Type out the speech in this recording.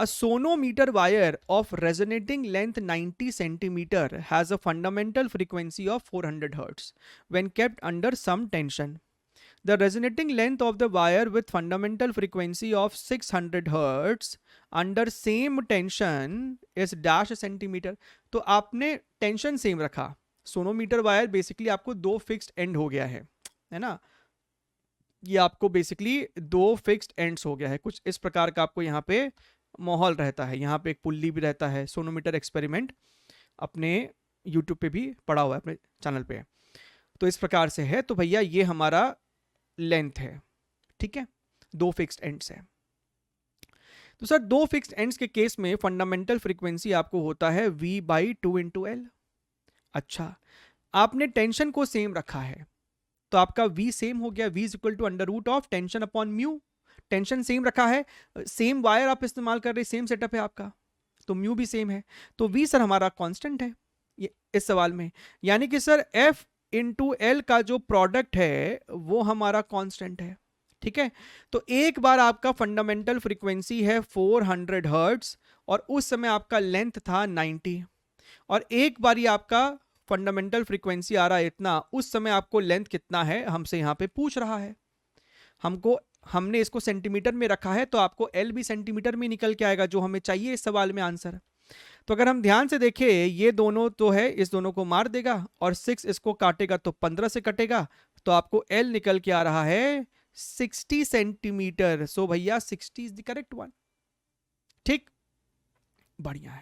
A sonometer wire of resonating length 90 centimeter has a fundamental frequency of 400 hertz when kept under some tension. The resonating length of the wire with fundamental frequency of 600 hertz under same tension is dash centimeter. तो आपने tension same रखा. Sonometer wire basically आपको दो fixed and हो गया है ना. ये आपको बेसिकली दो फिक्स्ड एंड्स हो गया है. कुछ इस प्रकार का आपको यहाँ पे माहौल रहता है. यहाँ पे एक पुल्ली भी रहता है. सोनोमीटर एक्सपेरिमेंट अपने यूट्यूब पे भी पड़ा हुआ है, अपने चैनल पे. तो इस प्रकार से है. तो भैया ये हमारा लेंथ है. ठीक है, दो फिक्स्ड एंड्स है. तो सर दो फिक्स्ड एंड्स के केस में फंडामेंटल फ्रीक्वेंसी आपको होता है v बाई 2 × l. अच्छा, आपने टेंशन को सेम रखा है तो आपका v सेम हो गया. v is equal to under root of tension upon mu. Tension same रखा है, सेम वायर आप इस्तेमाल कर रहे, सेम सेटअप है आपका, तो म्यू भी सेम है. तो v सर हमारा कांस्टेंट है इस सवाल में. यानी कि सर f इंटू एल का जो प्रोडक्ट है वो हमारा कांस्टेंट है. ठीक है, तो एक बार आपका फंडामेंटल फ्रीक्वेंसी है 400 हर्ट्ज और उस समय आपका लेंथ था 90, और एक बार ये आपका फंडामेंटल फ्रीक्वेंसी आ रहा है इतना, उस समय आपको लेंथ कितना है हमसे यहां पे पूछ रहा है. हमने इसको सेंटीमीटर में रखा है तो आपको एल भी सेंटीमीटर में निकल के आएगा जो हमें चाहिए इस सवाल में आंसर. तो अगर हम ध्यान से देखें, ये दोनों तो है, इस दोनों को मार देगा और 6 इसको काटेगा तो 15 से कटेगा, तो आपको एल निकल के आ रहा है 60 सेंटीमीटर. सो भैया 60 इज द करेक्ट वन. ठीक, बढ़िया है.